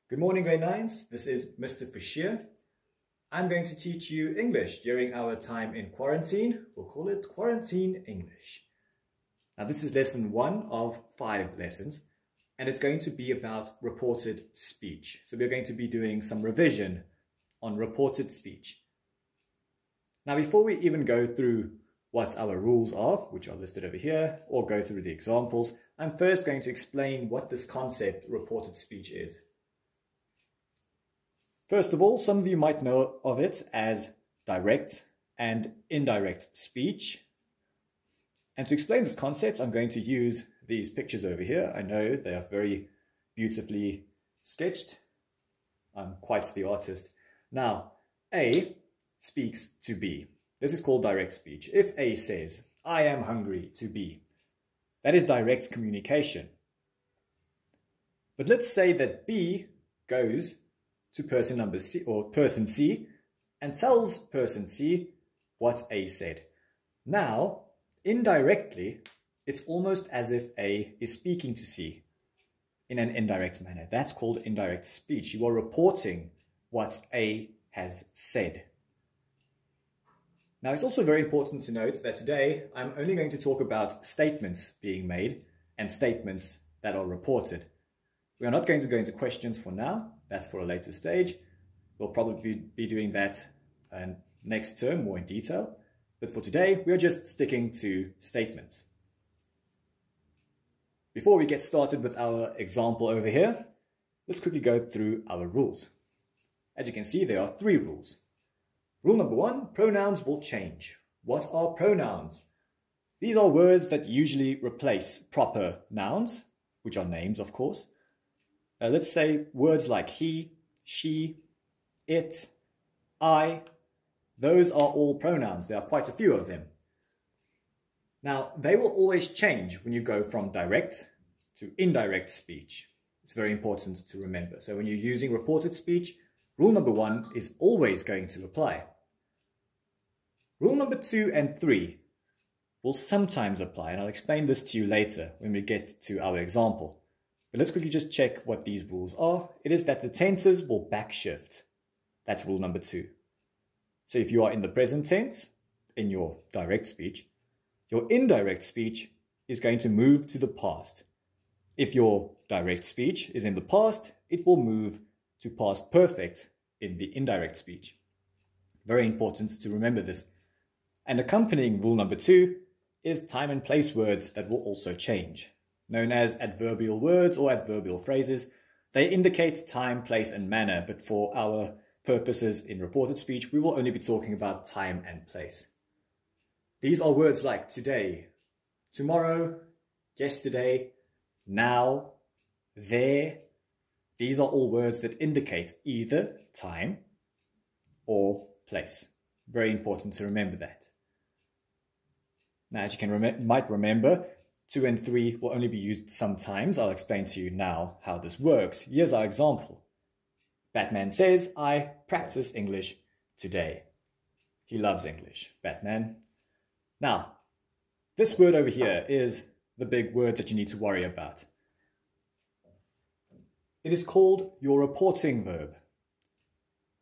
Good morning, grade 9s. This is Mr. Fouché. I'm going to teach you English during our time in quarantine. We'll call it Quarantine English. Now, this is lesson 1 of 5 lessons, and it's going to be about reported speech. So we're going to be doing some revision on reported speech. Now, before we even go through what our rules are, which are listed over here, or go through the examples, I'm first going to explain what this concept reported speech is. First of all, some of you might know of it as direct and indirect speech. And to explain this concept, I'm going to use these pictures over here. I know they are very beautifully sketched. I'm quite the artist. Now, A speaks to B. This is called direct speech. If A says, "I am hungry," to B, that is direct communication. But let's say that B goes to person number C or person C and tells person C what A said. Now, indirectly, it's almost as if A is speaking to C in an indirect manner. That's called indirect speech. You are reporting what A has said. Now, it's also very important to note that today I'm only going to talk about statements being made and statements that are reported. We are not going to go into questions for now. That's for a later stage. We'll probably be doing that next term more in detail. But for today, we are just sticking to statements. Before we get started with our example over here, let's quickly go through our rules. As you can see, there are 3 rules. Rule number 1, pronouns will change. What are pronouns? These are words that usually replace proper nouns, which are names, of course. Let's say words like he, she, it, I. Those are all pronouns. There are quite a few of them. Now, they will always change when you go from direct to indirect speech. It's very important to remember. So when you're using reported speech, rule number 1 is always going to apply. Rule number 2 and 3 will sometimes apply, and I'll explain this to you later when we get to our example. But let's quickly just check what these rules are. It is that the tenses will backshift. That's rule number 2. So if you are in the present tense, in your direct speech, your indirect speech is going to move to the past. If your direct speech is in the past, it will move to past perfect in the indirect speech. Very important to remember this. And accompanying rule number 2 is time and place words that will also change. Known as adverbial words or adverbial phrases. They indicate time, place, and manner, but for our purposes in reported speech, we will only be talking about time and place. These are words like today, tomorrow, yesterday, now, there. These are all words that indicate either time or place. Very important to remember that. Now, as you might remember, 2 and 3 will only be used sometimes. I'll explain to you now how this works. Here's our example. Batman says, "I practice English today." He loves English, Batman. Now, this word over here is the big word that you need to worry about. It is called your reporting verb.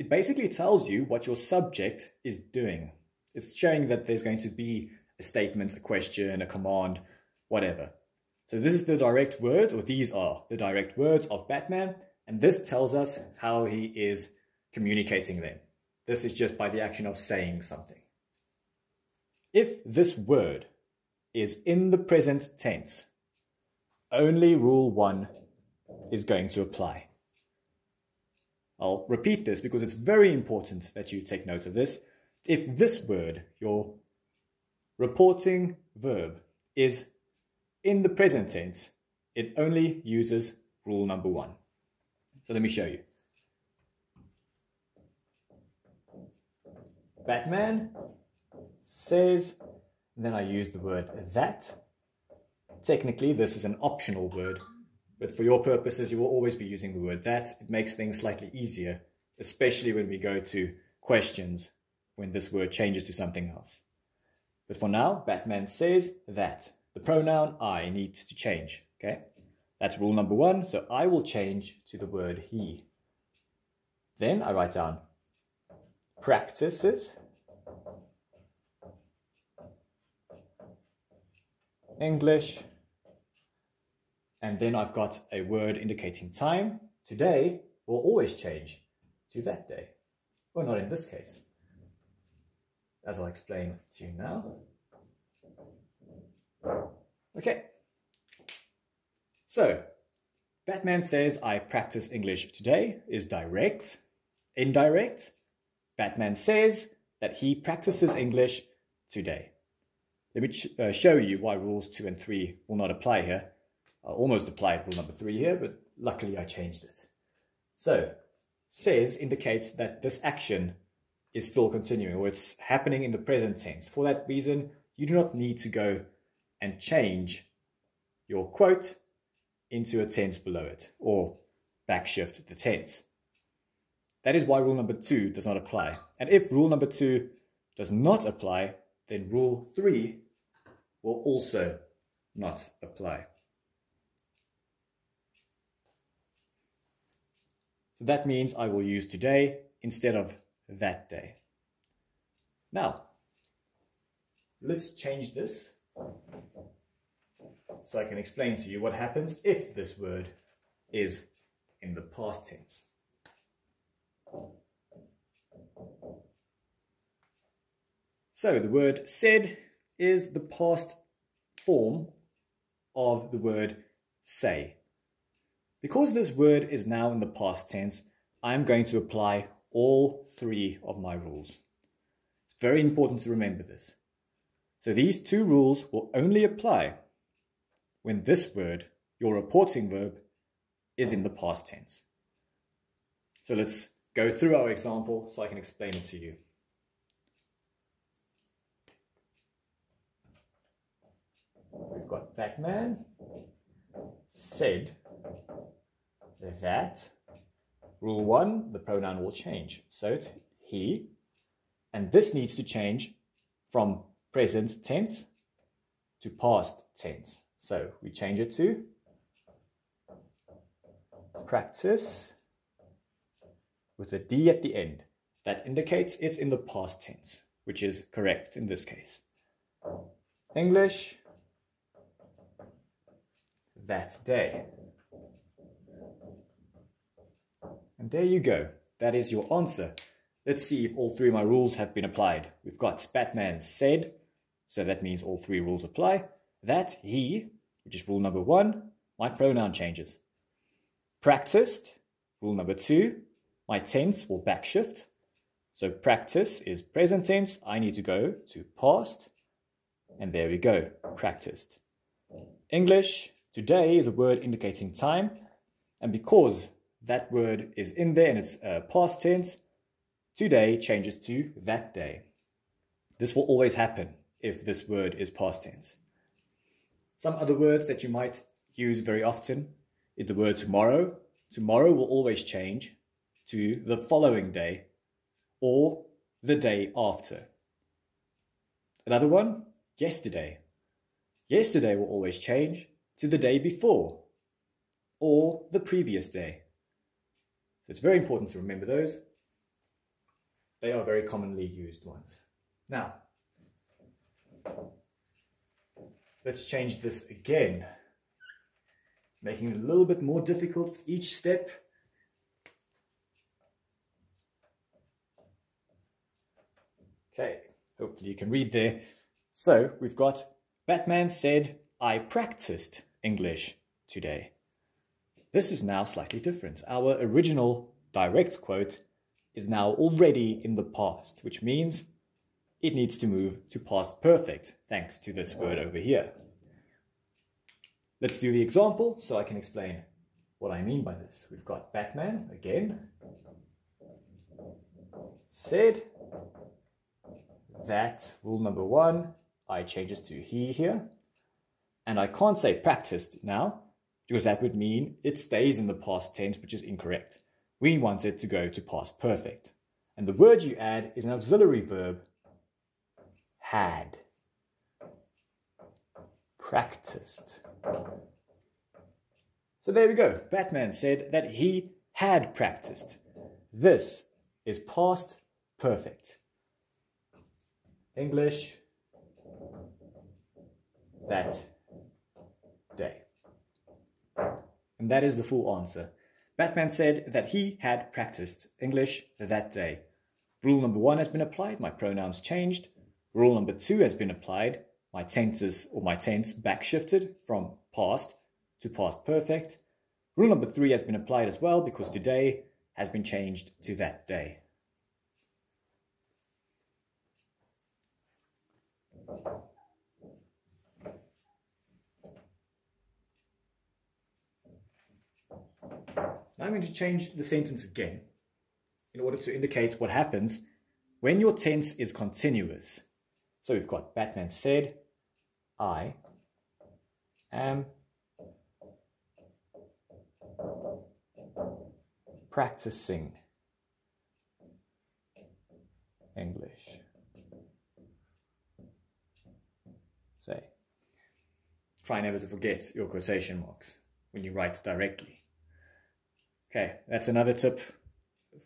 It basically tells you what your subject is doing. It's showing that there's going to be a statement, a question, a command, whatever. So this is the direct words, or these are the direct words of Batman, and this tells us how he is communicating them. This is just by the action of saying something. If this word is in the present tense, only rule 1 is going to apply. I'll repeat this because it's very important that you take note of this. If this word, your reporting verb, is in the present tense, it only uses rule number 1. So let me show you. Batman says, and then I use the word that. Technically, this is an optional word, but for your purposes, you will always be using the word that. It makes things slightly easier, especially when we go to questions, when this word changes to something else. But for now, Batman says that. The pronoun I needs to change, okay? That's rule number 1, so I will change to the word he. Then I write down practices English, and then I've got a word indicating time. Today will always change to that day. Well, not in this case, as I'll explain to you now. Okay. So, Batman says I practice English today is direct. Indirect, Batman says that he practices English today. Let me show you why rules 2 and 3 will not apply here. I almost applied rule number 3 here, but luckily I changed it. So, says indicates that this action is still continuing, or it's happening in the present tense. For that reason, you do not need to go and change your quote into a tense below it, or backshift the tense. That is why rule number 2 does not apply. And if rule number 2 does not apply, then rule 3 will also not apply. So that means I will use today instead of that day. Now, let's change this so I can explain to you what happens if this word is in the past tense. So the word said is the past form of the word say. Because this word is now in the past tense, I'm going to apply all 3 of my rules. It's very important to remember this. So these 2 rules will only apply when this word, your reporting verb, is in the past tense. So let's go through our example so I can explain it to you. We've got Batman said that. Rule 1, the pronoun will change. So it's he, and this needs to change from present tense to past tense. So we change it to practice with a D at the end. That indicates it's in the past tense, which is correct in this case. English that day. And there you go. That is your answer. Let's see if all 3 of my rules have been applied. We've got Batman said, so that means all 3 rules apply. That, he, which is rule number 1, my pronoun changes. Practiced, rule number 2, my tense will backshift. So practice is present tense, I need to go to past, and there we go, practiced. English, today is a word indicating time, and because that word is in there and it's past tense, today changes to that day. This will always happen if this word is past tense. Some other words that you might use very often is the word tomorrow. Tomorrow will always change to the following day or the day after. Another one, yesterday. Yesterday will always change to the day before or the previous day. So it's very important to remember those. They are very commonly used ones. Now, let's change this again, making it a little bit more difficult with each step. Okay, hopefully you can read there. So we've got Batman said, I practiced English today. This is now slightly different. Our original direct quote is now already in the past, which means it needs to move to past perfect, thanks to this word over here. Let's do the example so I can explain what I mean by this. We've got Batman again, said that, rule number 1, I change it to he here. And I can't say practiced now, because that would mean it stays in the past tense, which is incorrect. We want it to go to past perfect. And the word you add is an auxiliary verb, had. Practiced. So there we go. Batman said that he had practiced. this is past perfect. English that day. And that is the full answer. Batman said that he had practiced English that day. Rule number 1 has been applied, my pronouns changed. Rule number 2 has been applied, my tenses or my tense backshifted from past to past perfect. Rule number 3 has been applied as well because today has been changed to that day. Now I'm going to change the sentence again in order to indicate what happens when your tense is continuous. So we've got Batman said, I am practicing English. Say, try never to forget your quotation marks when you write directly. Okay, that's another tip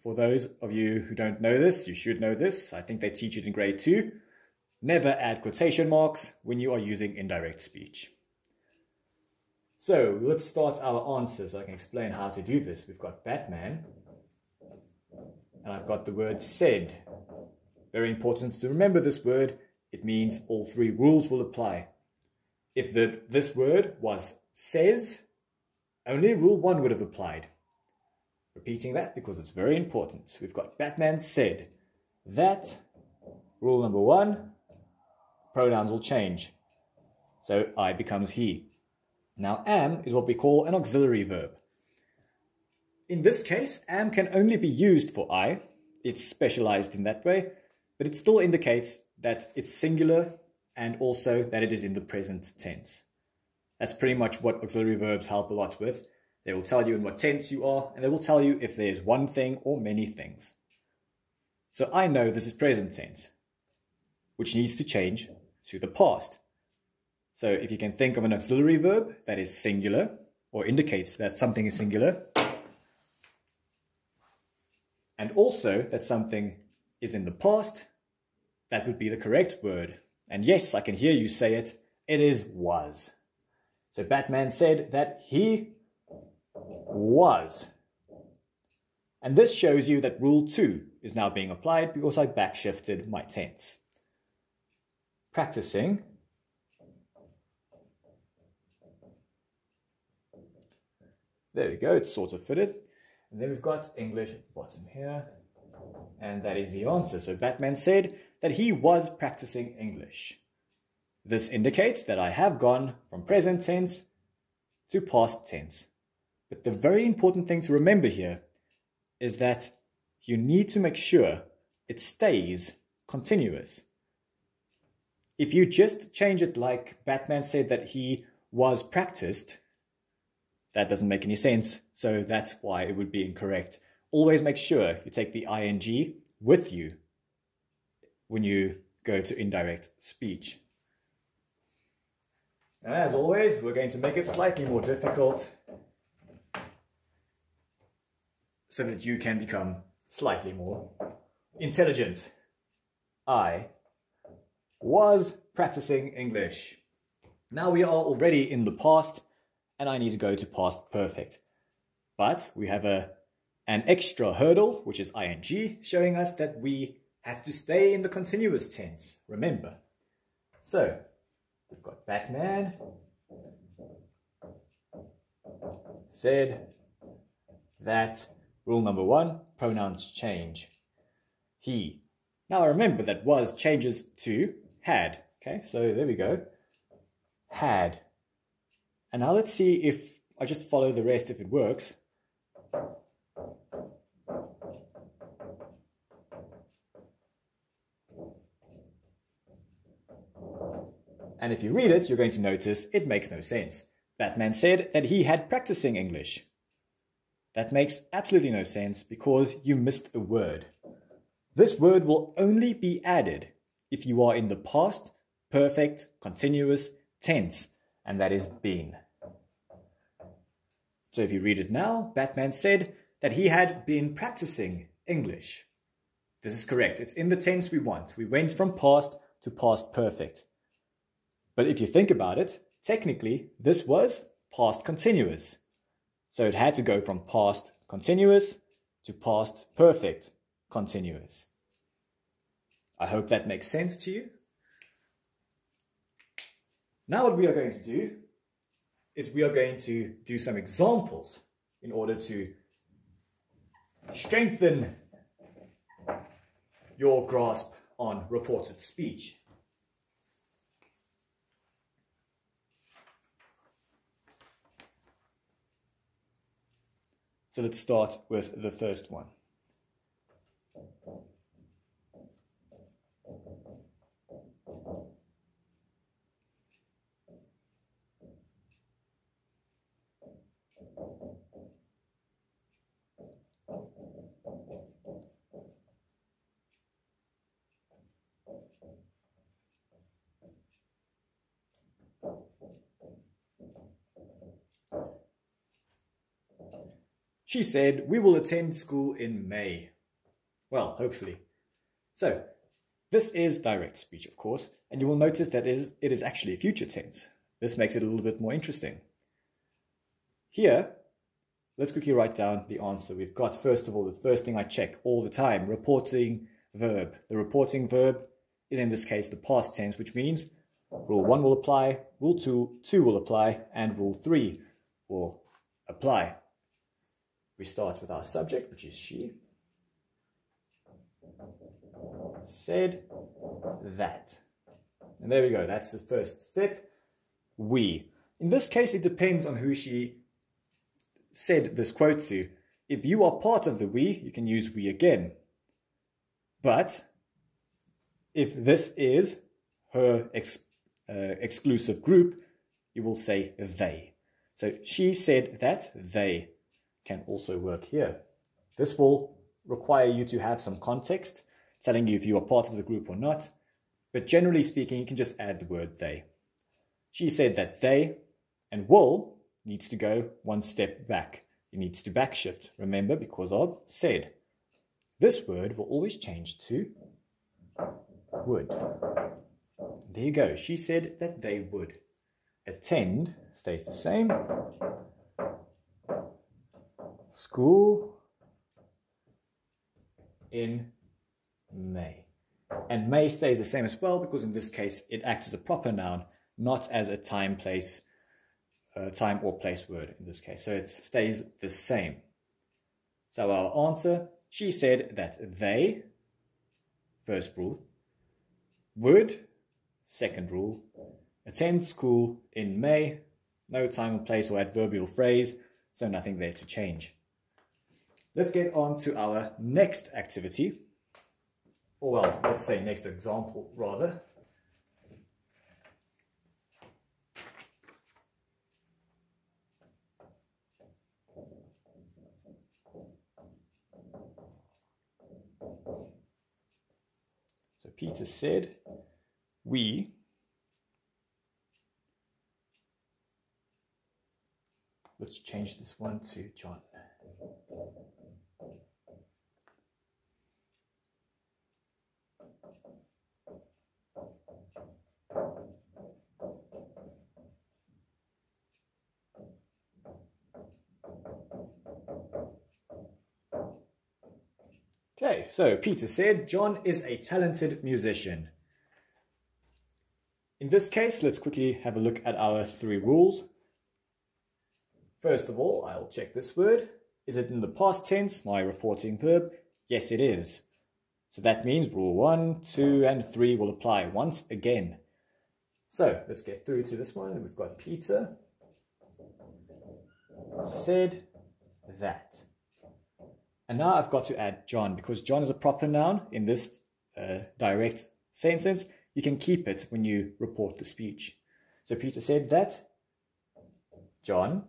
for those of you who don't know this. You should know this. I think they teach it in grade 2. Never add quotation marks when you are using indirect speech. So let's start our answer so I can explain how to do this. We've got Batman and I've got the word said. Very important to remember this word. It means all 3 rules will apply. If this word was says, only rule 1 would have applied. Repeating that because it's very important. We've got Batman said that, rule number 1, pronouns will change. So I becomes he. Now am is what we call an auxiliary verb. In this case, am can only be used for I. It's specialized in that way, but it still indicates that it's singular and also that it is in the present tense. That's pretty much what auxiliary verbs help a lot with. They will tell you in what tense you are, and they will tell you if there's one thing or many things. So I know this is present tense, which needs to change to the past. So if you can think of an auxiliary verb that is singular, or indicates that something is singular, and also that something is in the past, that would be the correct word. And yes, I can hear you say it, it is was. So Batman said that he was. And this shows you that rule 2 is now being applied because I backshifted my tense. Practicing. There we go, it's sort of fitted. And then we've got English at the bottom here. And that is the answer. So Batman said that he was practicing English. This indicates that I have gone from present tense to past tense. But the very important thing to remember here is that you need to make sure it stays continuous. If you just change it like Batman said that he was practiced, that doesn't make any sense, so that's why it would be incorrect. Always make sure you take the ing with you when you go to indirect speech. And as always, we're going to make it slightly more difficult so that you can become slightly more intelligent. I was practicing English. Now we are already in the past and I need to go to past perfect. But we have an extra hurdle, which is ing, showing us that we have to stay in the continuous tense, remember. So, we've got Batman said that, rule number 1, pronouns change. He. Now remember that was changes to had. Okay, so there we go. Had. And now let's see if I just follow the rest, if it works. And if you read it, you're going to notice it makes no sense. Batman said that he had practicing English. That makes absolutely no sense because you missed a word. This word will only be added if you are in the past, perfect, continuous tense, and that is been. So if you read it now, Batman said that he had been practicing English. This is correct. It's in the tense we want. We went from past to past perfect. But if you think about it, technically this was past continuous. So it had to go from past continuous to past perfect continuous. I hope that makes sense to you. Now what we are going to do is we are going to do some examples in order to strengthen your grasp on reported speech. So let's start with the first one. She said, "We will attend school in May." Well, hopefully. So, this is direct speech, of course, and you will notice that it is actually a future tense. This makes it a little bit more interesting. Here, let's quickly write down the answer. We've got, first of all, the first thing I check all the time, reporting verb. The reporting verb is in this case the past tense, which means rule 1 will apply, rule 2 will apply, and rule 3 will apply. We start with our subject, which is she. Said that. And there we go, that's the first step. We. In this case, it depends on who she said this quote to. If you are part of the we, you can use we again. But if this is her exclusive group, you will say they. So she said that they can also work here. This will require you to have some context, telling you if you are part of the group or not. But generally speaking, you can just add the word they. She said that they, and will needs to go one step back. It needs to backshift, remember, because of said. This word will always change to would. There you go. She said that they would. Attend stays the same. School in May. And May stays the same as well, because in this case it acts as a proper noun, not as a time or place word in this case. So it stays the same. So our answer, she said that they, first rule, would, second rule, attend school in May, no time or place or adverbial phrase, so nothing there to change. Let's get on to our next activity, or well, let's say next example rather. So Peter said, we let's change this one to John. Okay, so Peter said, John is a talented musician. In this case, let's quickly have a look at our 3 rules. First of all, I'll check this word. Is it in the past tense, my reporting verb? Yes, it is. So that means rule 1, 2, and 3 will apply once again. So let's get through to this one. We've got Peter said that. And now I've got to add John, because John is a proper noun in this direct sentence. You can keep it when you report the speech. So Peter said that John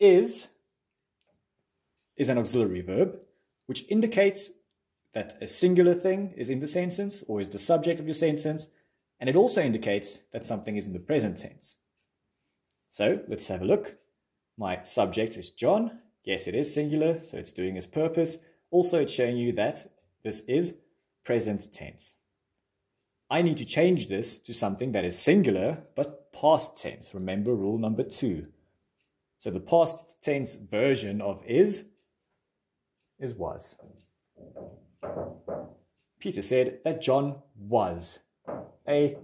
is an auxiliary verb, which indicates that a singular thing is in the sentence or is the subject of your sentence, and it also indicates that something is in the present tense. So let's have a look. My subject is John, Yes, it is singular, so it's doing its purpose. Also, it's showing you that this is present tense. I need to change this to something that is singular, but past tense. Remember rule number 2. So the past tense version of is was. Peter said that John was a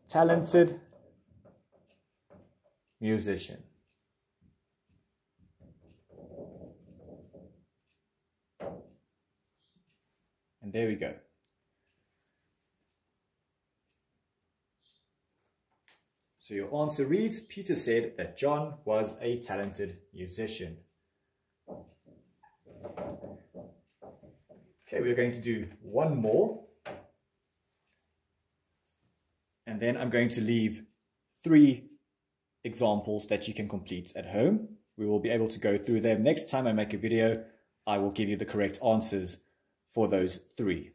talented musician. And there we go. So your answer reads, Peter said that John was a talented musician. Okay, we're going to do one more. And then I'm going to leave 3 examples that you can complete at home. We will be able to go through them. Next time I make a video, I will give you the correct answers for those 3.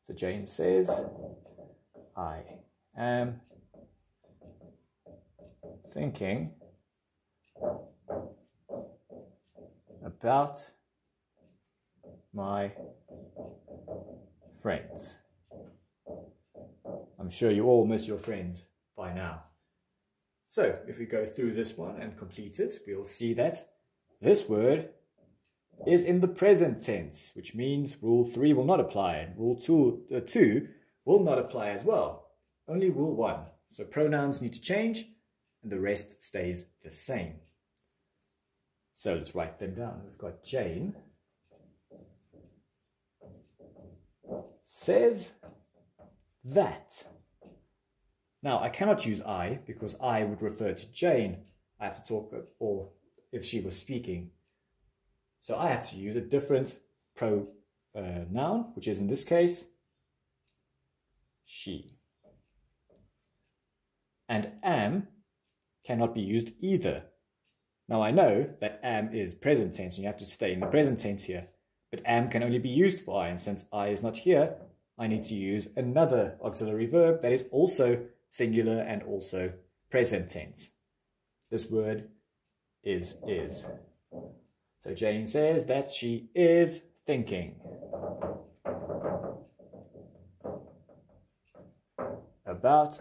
So Jane says, I am thinking about my friends. I'm sure you all miss your friends by now. So if we go through this one and complete it, we'll see that this word is in the present tense, which means rule 3 will not apply, and rule 2 will not apply as well. Only rule 1. So pronouns need to change, and the rest stays the same. So let's write them down. We've got Jane says that. Now, I cannot use I because I would refer to Jane. I have to talk, or if she was speaking. So I have to use a different pronoun, which is in this case, she. And am cannot be used either. Now I know that am is present tense, and you have to stay in the present tense here. But am can only be used for I, and since I is not here, I need to use another auxiliary verb that is also singular and also present tense. This word is. So Jane says that she is thinking about,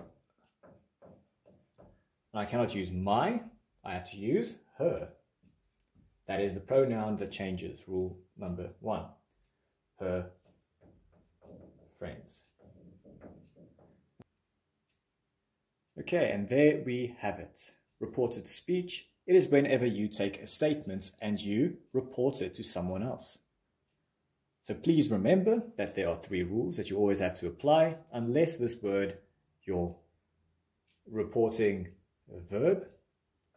and I cannot use my, I have to use her. That is the pronoun that changes, rule number 1. Her friends. Okay, and there we have it. Reported speech. It is whenever you take a statement and you report it to someone else. So please remember that there are 3 rules that you always have to apply, unless this word, your reporting verb,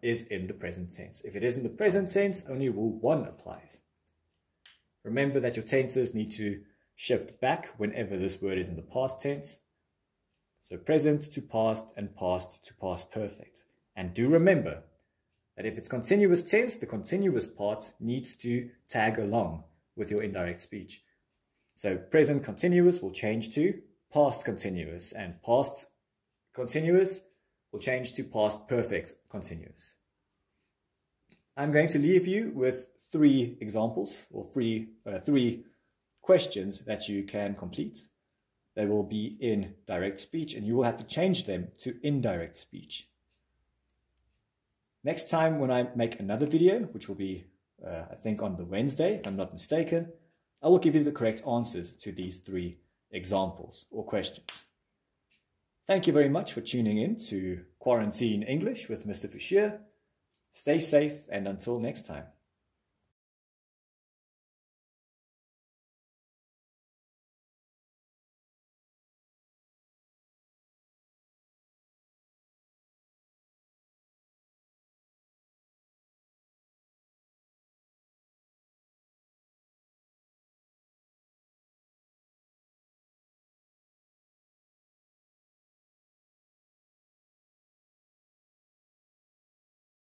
is in the present tense. If it is in the present tense, only rule 1 applies. Remember that your tenses need to shift back whenever this word is in the past tense. So present to past and past to past perfect. And do remember that if it's continuous tense, the continuous part needs to tag along with your indirect speech. So present continuous will change to past continuous, and past continuous will change to past perfect continuous. I'm going to leave you with 3 examples, or 3 questions that you can complete. They will be in direct speech, and you will have to change them to indirect speech. Next time when I make another video, which will be, I think, on the Wednesday, if I'm not mistaken, I will give you the correct answers to these 3 examples or questions. Thank you very much for tuning in to Quarantine English with Mr. Fouché. Stay safe, and until next time.